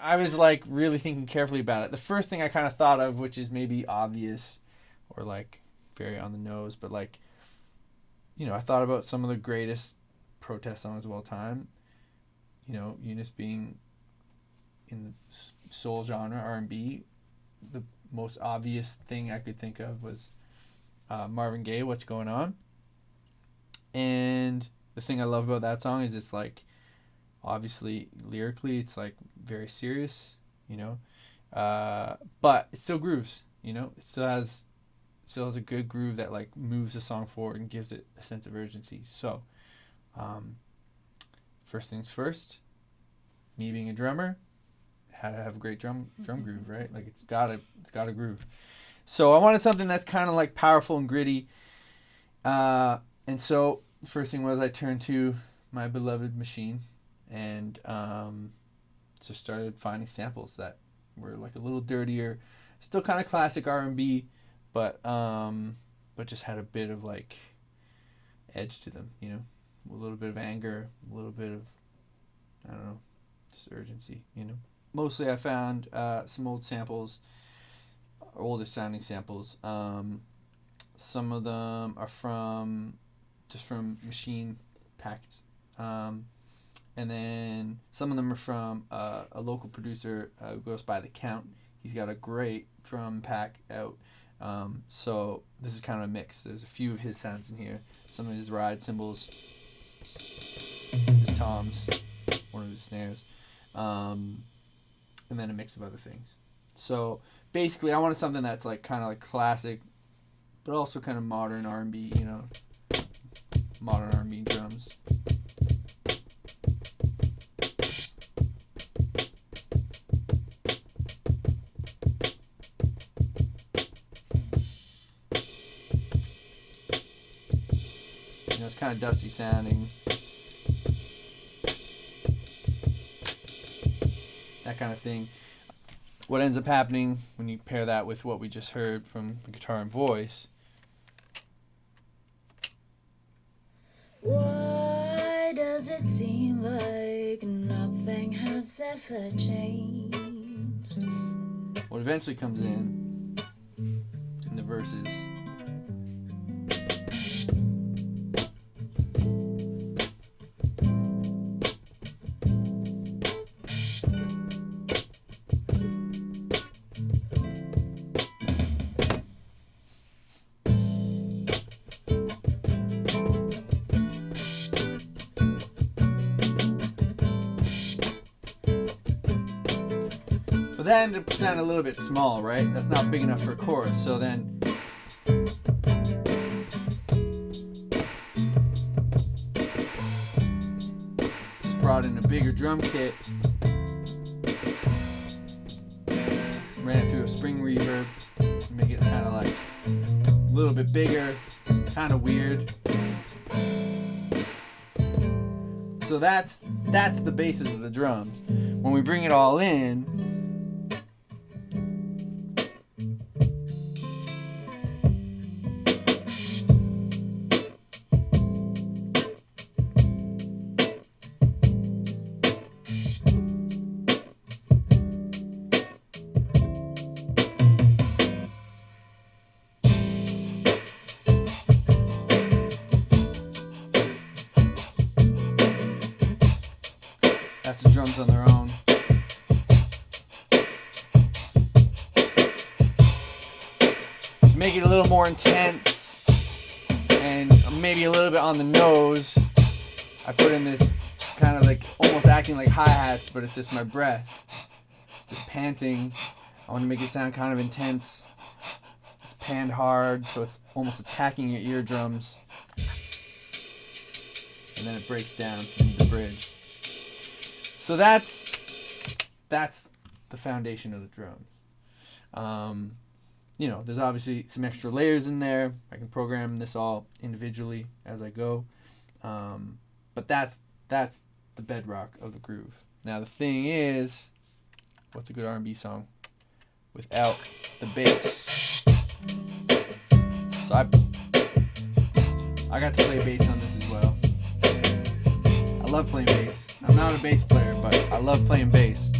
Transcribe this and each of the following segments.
I was like really thinking carefully about it. The first thing I kind of thought of, which is maybe obvious or like very on the nose, but like, you know, I thought about some of the greatest protest songs of all time. You know, Eunice being in the soul genre, R&B. The most obvious thing I could think of was Marvin Gaye, What's Going On. And the thing I love about that song is it's like, obviously lyrically it's like very serious, you know, but it still grooves, you know, it still has a good groove that like moves the song forward and gives it a sense of urgency. So first things first, me being a drummer, had to have a great drum groove, right? Like it's gotta groove. So I wanted something that's kind of like powerful and gritty, and so the first thing was I turned to my beloved machine and just started finding samples that were like a little dirtier, still kind of classic R&B, but just had a bit of like edge to them, you know, a little bit of anger, a little bit of, I don't know, just urgency, you know. Mostly I found some old samples, older sounding samples. Some of them are from machine packed. And then some of them are from a local producer who goes by The Count. He's got a great drum pack out. So this is kind of a mix. There's a few of his sounds in here. Some of his ride cymbals, his toms, one of his snares, and then a mix of other things. So basically I wanted something that's like kind of like classic, but also kind of modern R&B, you know, modern R&B drums. You know, it's kind of dusty sounding. That kind of thing. What ends up happening when you pair that with what we just heard from the guitar and voice. Why does it seem like nothing has ever changed? What eventually comes in the verses. But that ended up sounding a little bit small, right? That's not big enough for a chorus. So then just brought in a bigger drum kit, ran it through a spring reverb to make it kind of like a little bit bigger, kind of weird. So that's the basis of the drums. When we bring it all in, that's the drums on their own. To make it a little more intense and maybe a little bit on the nose, I put in this kind of like almost acting like hi-hats, but it's just my breath. Just panting. I want to make it sound kind of intense. It's panned hard, so it's almost attacking your eardrums. And then it breaks down into the bridge. So that's the foundation of the drums. You know, there's obviously some extra layers in there. I can program this all individually as I go. But that's the bedrock of the groove. Now the thing is, what's a good R&B song without the bass? So I got to play bass on this as well. I love playing bass. I'm not a bass player, but I love playing bass.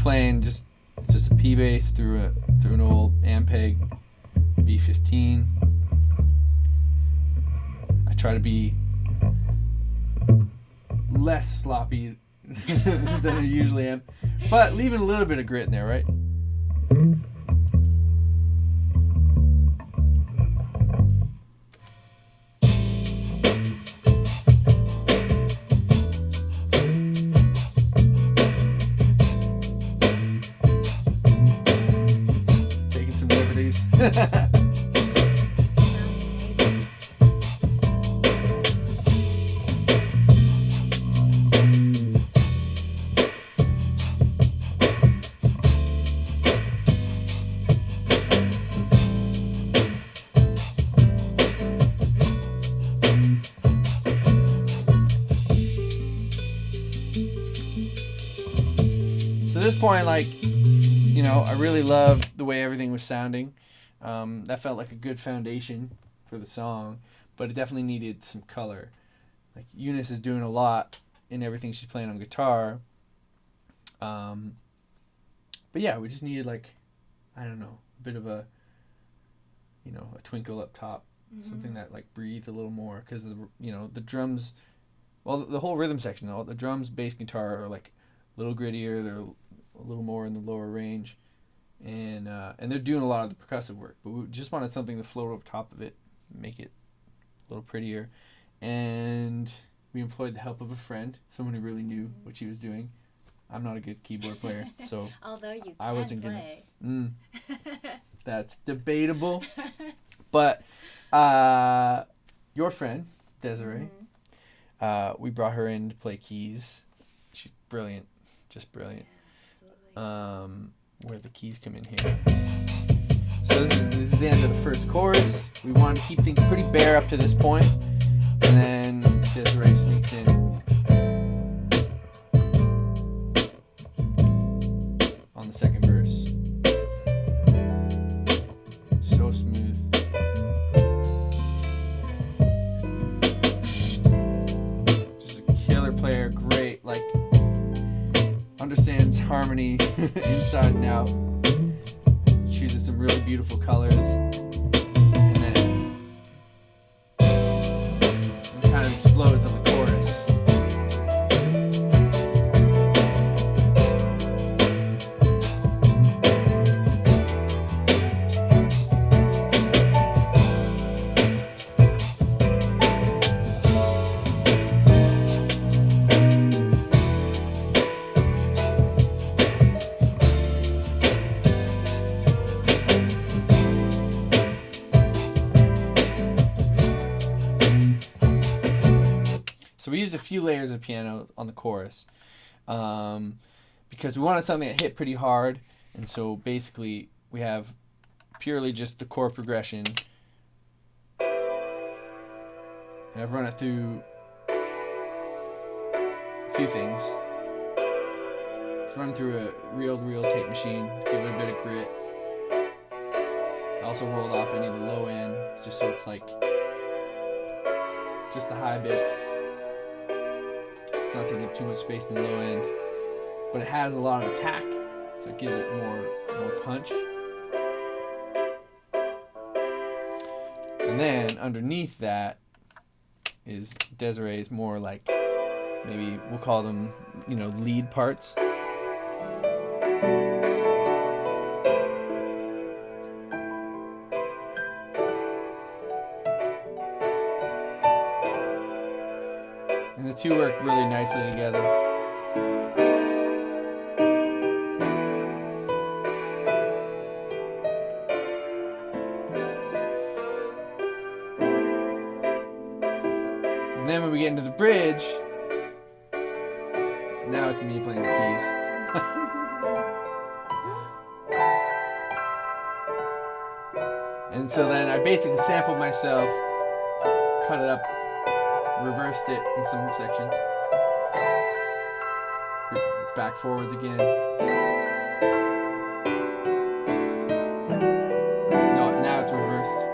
playing it's just a P bass through an old Ampeg B15. I try to be less sloppy than I usually am, but leaving a little bit of grit in there, right? Taking some liberties. So at this point, like, you know, I really loved the way everything was sounding. That felt like a good foundation for the song, but it definitely needed some color. Like, Eunice is doing a lot in everything she's playing on guitar. But yeah, we just needed, like, I don't know, a bit of a, you know, a twinkle up top. Mm-hmm. Something that, like, breathed a little more. Because, you know, the drums, well, the whole rhythm section, all the drums, bass, guitar are, like, a little grittier. They're a little more in the lower range. And they're doing a lot of the percussive work. But we just wanted something to float over top of it, make it a little prettier. And we employed the help of a friend, someone who really knew what she was doing. I'm not a good keyboard player, so although you I wasn't play. That's debatable. But your friend, Desarae, we brought her in to play keys. She's brilliant, just brilliant. Yeah, absolutely. Where the keys come in here. So this is the end of the first chorus. We wanted to keep things pretty bare up to this point, and then Desarae sneaks in on the second verse. So smooth. Just a killer player, great, like, understands harmony inside and out. Chooses some really beautiful colors. And then it kind of explodes on the chorus. So we used a few layers of piano on the chorus because we wanted something that hit pretty hard. And so basically we have purely just the chord progression. And I've run it through a few things. It's run through a reel tape machine, give it a bit of grit. I also rolled off any of the low end, just so it's like just the high bits. It's not taking up too much space in the low end, but it has a lot of attack, so it gives it more punch. And then underneath that is Desarae's more like, maybe we'll call them, you know, lead parts. And the two work really nicely together. And then when we get into the bridge, now it's me playing the keys. And so then I basically sampled myself, cut it up, reversed it in some sections. It's back forwards again. No, now it's reversed.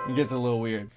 It gets a little weird.